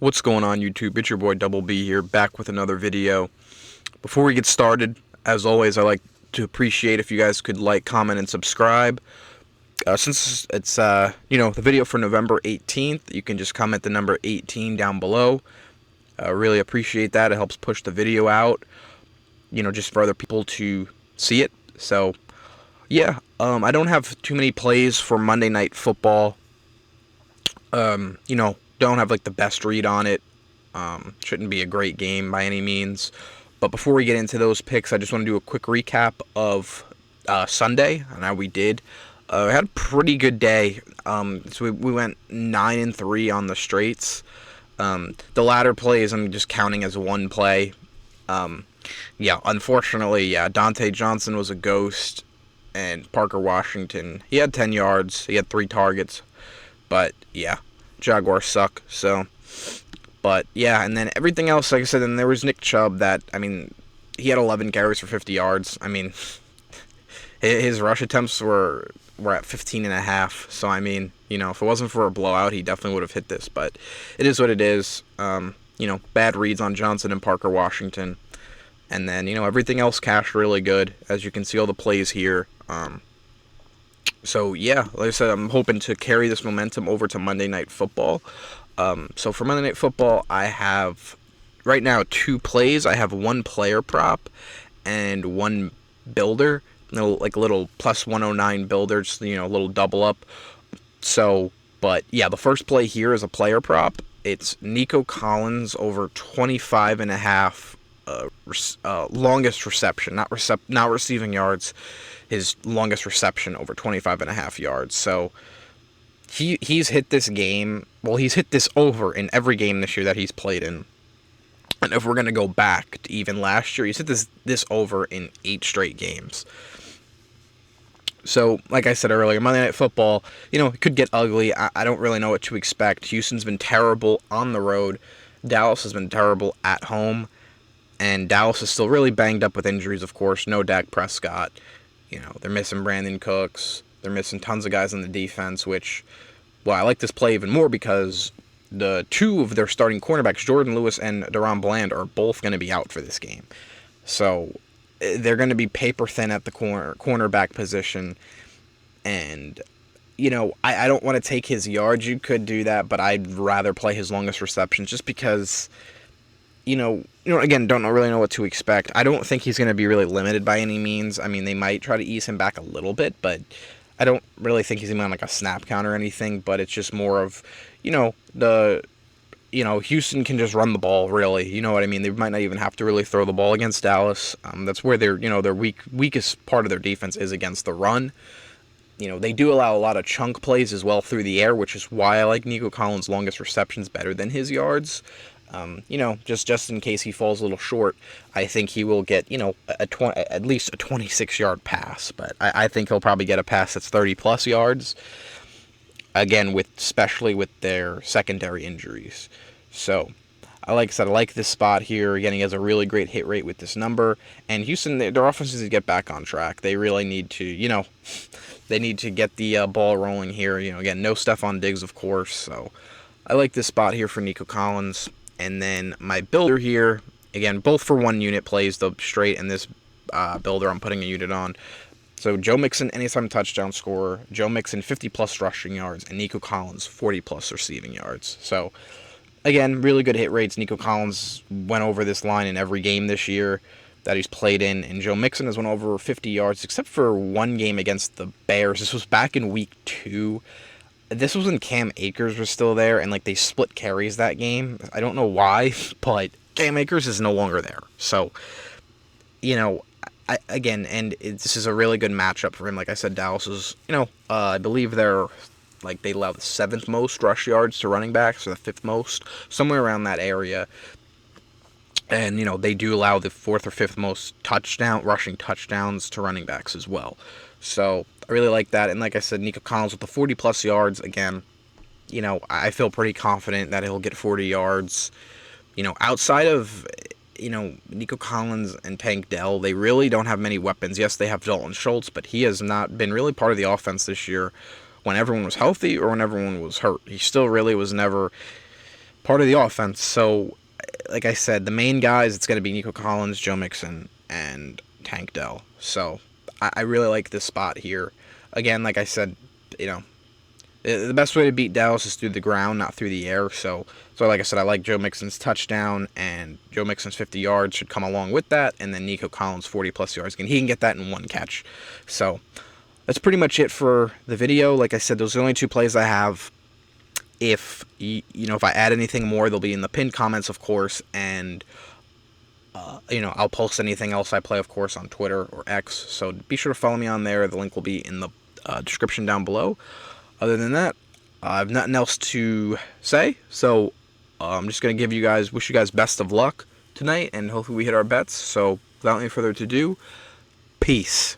What's going on, YouTube? It's your boy Double B here, back with another video. Before we get started, as always, I like to appreciate if you guys could like, comment, and subscribe. Since it's the video for November 18th, you can just comment the number 18 down below. Really appreciate that. It helps push the video out, just for other people to see it. So, yeah, I don't have too many plays for Monday Night Football. Don't have like the best read on it. Shouldn't be a great game by any means. But before we get into those picks, I just want to do a quick recap of Sunday and how we did. I had a pretty good day. So we went 9-3 on the straights. The latter plays I'm just counting as one play. Unfortunately, Dante Johnson was a ghost, and Parker Washington, he had 10 yards. He had 3 targets. But yeah, Jaguars suck. So, but yeah, and then everything else, like I said, and there was Nick Chubb he had 11 carries for 50 yards. His rush attempts were at 15.5. So, if it wasn't for a blowout, he definitely would have hit this. But it is what it is. Bad reads on Johnson and Parker Washington. And then, everything else cashed really good. As you can see, all the plays here. So, yeah, like I said, I'm hoping to carry this momentum over to Monday Night Football. So, for Monday Night Football, I have, right now, 2 plays. I have 1 player prop and 1 builder. Like a little plus 109 builder, just, a little double up. So, but, yeah, the first play here is a player prop. It's Nico Collins over 25.5 longest reception, not receiving yards. His longest reception over 25.5 yards. So he's hit this game. Well, he's hit this over in every game this year that he's played in. And if we're gonna go back to even last year, he's hit this over in 8 straight games. So, like I said earlier, Monday Night Football, it could get ugly. I don't really know what to expect. Houston's been terrible on the road. Dallas has been terrible at home. And Dallas is still really banged up with injuries, of course. No Dak Prescott. They're missing Brandon Cooks. They're missing tons of guys on the defense, which, well, I like this play even more because the 2 of their starting cornerbacks, Jordan Lewis and Deron Bland, are both going to be out for this game. So they're going to be paper thin at the cornerback position. And, I don't want to take his yards. You could do that, but I'd rather play his longest receptions just because, again, don't really know what to expect. I don't think he's going to be really limited by any means. They might try to ease him back a little bit, but I don't really think he's going to be on like a snap count or anything, but it's just more of, Houston can just run the ball, really. You know what I mean? They might not even have to really throw the ball against Dallas. That's where their weakest part of their defense is against the run. They do allow a lot of chunk plays as well through the air, which is why I like Nico Collins' longest receptions better than his yards. Just in case he falls a little short, I think he will get, at least a 26-yard pass. But I think he'll probably get a pass that's 30-plus yards. Again, especially with their secondary injuries. So, like I said, I like this spot here. Again, he has a really great hit rate with this number. And Houston, their offense needs to get back on track. They really need to, they need to get the ball rolling here. Again, no Stephon Diggs, of course. So, I like this spot here for Nico Collins. And then my builder here, again, both for 1 unit plays, the straight and this builder I'm putting a unit on. So Joe Mixon, anytime touchdown scorer. Joe Mixon, 50-plus rushing yards. And Nico Collins, 40-plus receiving yards. So, again, really good hit rates. Nico Collins went over this line in every game this year that he's played in. And Joe Mixon has went over 50 yards, except for 1 game against the Bears. This was back in week 2. This was when Cam Akers was still there, and they split carries that game. I don't know why, but Cam Akers is no longer there. So, this is a really good matchup for him. Like I said, Dallas is, I believe they allow the 7th most rush yards to running backs, or the 5th most, somewhere around that area. And, they do allow the 4th or 5th most rushing touchdowns to running backs as well. So, I really like that. And like I said, Nico Collins with the 40-plus yards, again, I feel pretty confident that he'll get 40 yards. Outside of, Nico Collins and Tank Dell, they really don't have many weapons. Yes, they have Dalton Schultz, but he has not been really part of the offense this year when everyone was healthy or when everyone was hurt. He still really was never part of the offense. So, like I said, the main guys, it's going to be Nico Collins, Joe Mixon, and Tank Dell. So, I really like this spot here. Again, like I said, the best way to beat Dallas is through the ground, not through the air. So like I said, I like Joe Mixon's touchdown, and Joe Mixon's 50 yards should come along with that, and then Nico Collins 40-plus yards. He can get that in one catch. So that's pretty much it for the video. Like I said, those are the only two plays I have. If if I add anything more, they'll be in the pinned comments, of course, and I'll post anything else I play, of course, on Twitter or X. So be sure to follow me on there. The link will be in the description down below. Other than that, I have nothing else to say, so I'm just going to wish you guys best of luck tonight, and hopefully we hit our bets. So without any further ado, peace.